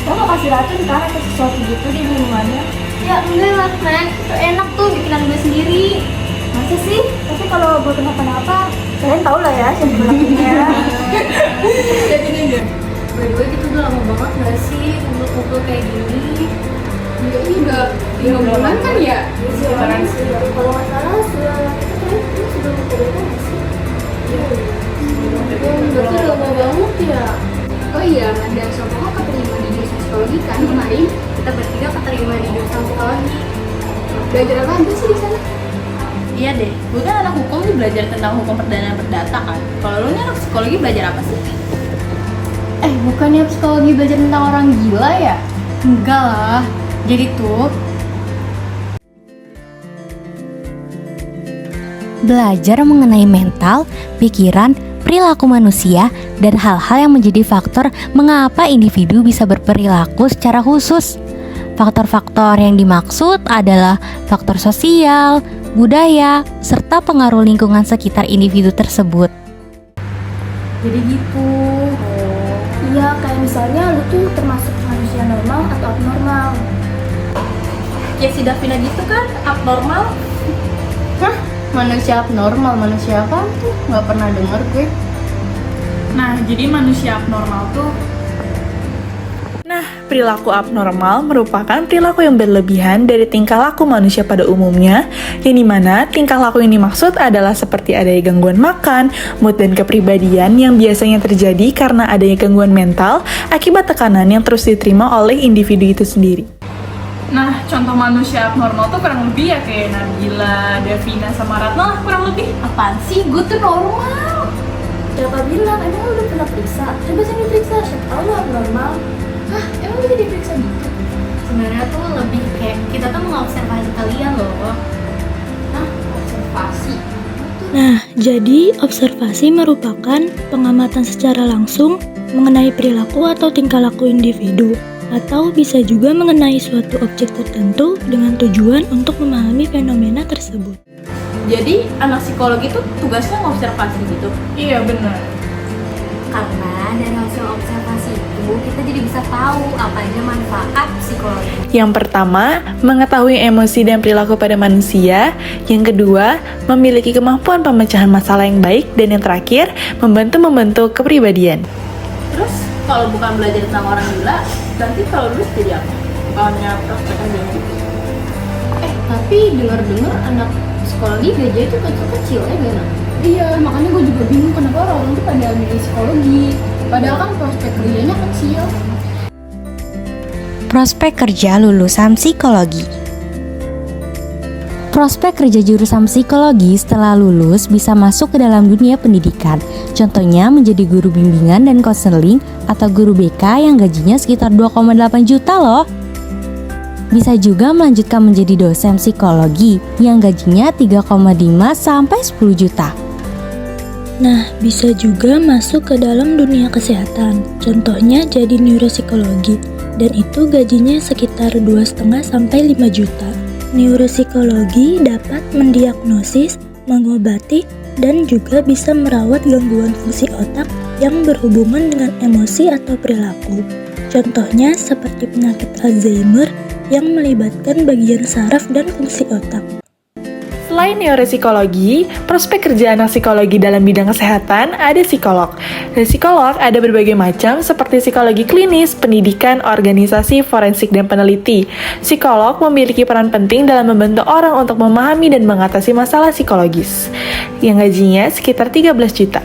Lo mau kasih racun kan atau sesuatu gitu di minumannya? Ya enggak lah Fran, itu enak tuh bikinan gue sendiri. Masa sih? Tapi kalau buat kenapa-napa, kalian tau lah ya siapa pelakunya. Ya gini deh, by the way gitu udah lama banget gak sih kumpul-kumpul kayak gini? Enggak, ini udah 5 bulan kan ya? Sekarang sih, kalau nggak salah sudah kita sebelum corona nggak sih? Berarti udah lama banget ya? Oh iya, ada sama keterima di jurusan psikologi kan kemarin? Kita bertiga keterima di jurusan psikologi. Belajar apa aja sih di sana? Iya deh, gue kan anak hukum nih belajar tentang hukum perdana dan perdata kan. Kalau lu nih anak psikologi belajar apa sih? Bukannya psikologi belajar tentang orang gila ya? Enggak lah. Jadi tuh belajar mengenai mental, pikiran, perilaku manusia, dan hal-hal yang menjadi faktor mengapa individu bisa berperilaku secara khusus. Faktor-faktor yang dimaksud adalah faktor sosial, budaya, serta pengaruh lingkungan sekitar individu tersebut. Jadi gitu. Iya, kayak misalnya lu tuh termasuk manusia normal atau abnormal. Ya si Davina gitu kan, abnormal. hah? Manusia abnormal, manusia apa tuh? Nggak pernah denger gue. Nah, jadi manusia abnormal tuh. Nah, perilaku abnormal merupakan perilaku yang berlebihan dari tingkah laku manusia pada umumnya, yang dimana tingkah laku yang dimaksud adalah seperti adanya gangguan makan, mood dan kepribadian yang biasanya terjadi karena adanya gangguan mental akibat tekanan yang terus diterima oleh individu itu sendiri. Nah, contoh manusia abnormal tuh kurang lebih ya kayak Nabila, Davina, sama Ratna lah kurang lebih. Apaan sih? Gue tuh normal. Siapa bilang? Emang lu udah pernah periksa? Coba sini periksa, siapa tahu lu abnormal. Hah? Emang bisa diperiksa gitu? Sebenarnya tuh lebih kayak kita tuh mengobservasi kalian loh. Hah? Observasi? Nah, jadi observasi merupakan pengamatan secara langsung mengenai perilaku atau tingkah laku individu, atau bisa juga mengenai suatu objek tertentu dengan tujuan untuk memahami fenomena tersebut. Jadi anak psikologi tuh tugasnya ngobservasi gitu. Iya, benar. Karena dari hasil observasi itu kita jadi bisa tahu apa aja manfaat psikologi. Yang pertama, mengetahui emosi dan perilaku pada manusia. Yang kedua, memiliki kemampuan pemecahan masalah yang baik. Dan yang terakhir, membentuk kepribadian. Terus kalau bukan belajar tentang orang gila, nanti kalau lulus jadi apa? Bukannya prospek kerja gitu. Tapi dengar-dengar anak psikologi gajinya itu kecil-kecil ya gak? Iya, makanya gue juga bingung kenapa orang tuh pada milih psikologi. Padahal kan prospek kerjanya kecil. Prospek kerja lulusan psikologi. Prospek kerja jurusan psikologi setelah lulus bisa masuk ke dalam dunia pendidikan. Contohnya menjadi guru bimbingan dan konseling atau guru BK yang gajinya sekitar 2,8 juta loh. Bisa juga melanjutkan menjadi dosen psikologi yang gajinya 3,5 sampai 10 juta. Nah, bisa juga masuk ke dalam dunia kesehatan. Contohnya jadi neuropsikologi, dan itu gajinya sekitar 2,5 sampai 5 juta. Neuropsikologi dapat mendiagnosis, mengobati, dan juga bisa merawat gangguan fungsi otak yang berhubungan dengan emosi atau perilaku. Contohnya seperti penyakit Alzheimer yang melibatkan bagian saraf dan fungsi otak. Selain neuropsikologi, prospek kerja anak psikologi dalam bidang kesehatan ada psikolog. Dan psikolog ada berbagai macam seperti psikologi klinis, pendidikan, organisasi, forensik, dan peneliti. Psikolog memiliki peran penting dalam membantu orang untuk memahami dan mengatasi masalah psikologis, yang gajinya sekitar 13 juta.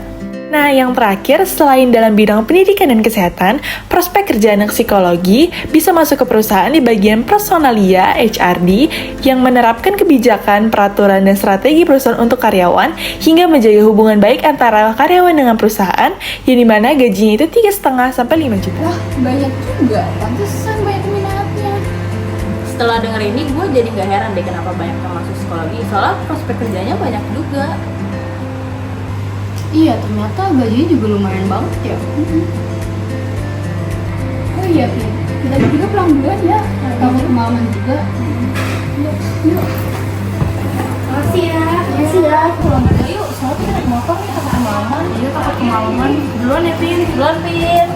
Nah, yang terakhir, selain dalam bidang pendidikan dan kesehatan, prospek kerja anak psikologi bisa masuk ke perusahaan di bagian personalia (HRD) yang menerapkan kebijakan, peraturan, dan strategi perusahaan untuk karyawan hingga menjaga hubungan baik antara karyawan dengan perusahaan, yang dimana gajinya itu 3,5 sampai 5 juta. Wah, banyak juga. Pantesan banyak minatnya. Setelah denger ini, gue jadi gak heran deh kenapa banyak yang masuk psikologi. Soalnya prospek kerjanya banyak juga. Iya, ternyata gajinya juga lumayan banget ya. Oh iya, Pin. Kita juga pulang duluan ya. Takut kemalaman juga. Yuk. Makasih ya. Makasih ya. Pulang dulu yuk. Soalnya kita naik motor nih, takut kemalaman. Iya, takut kemalaman. Duluan ya, Pin. Duluan, Pin.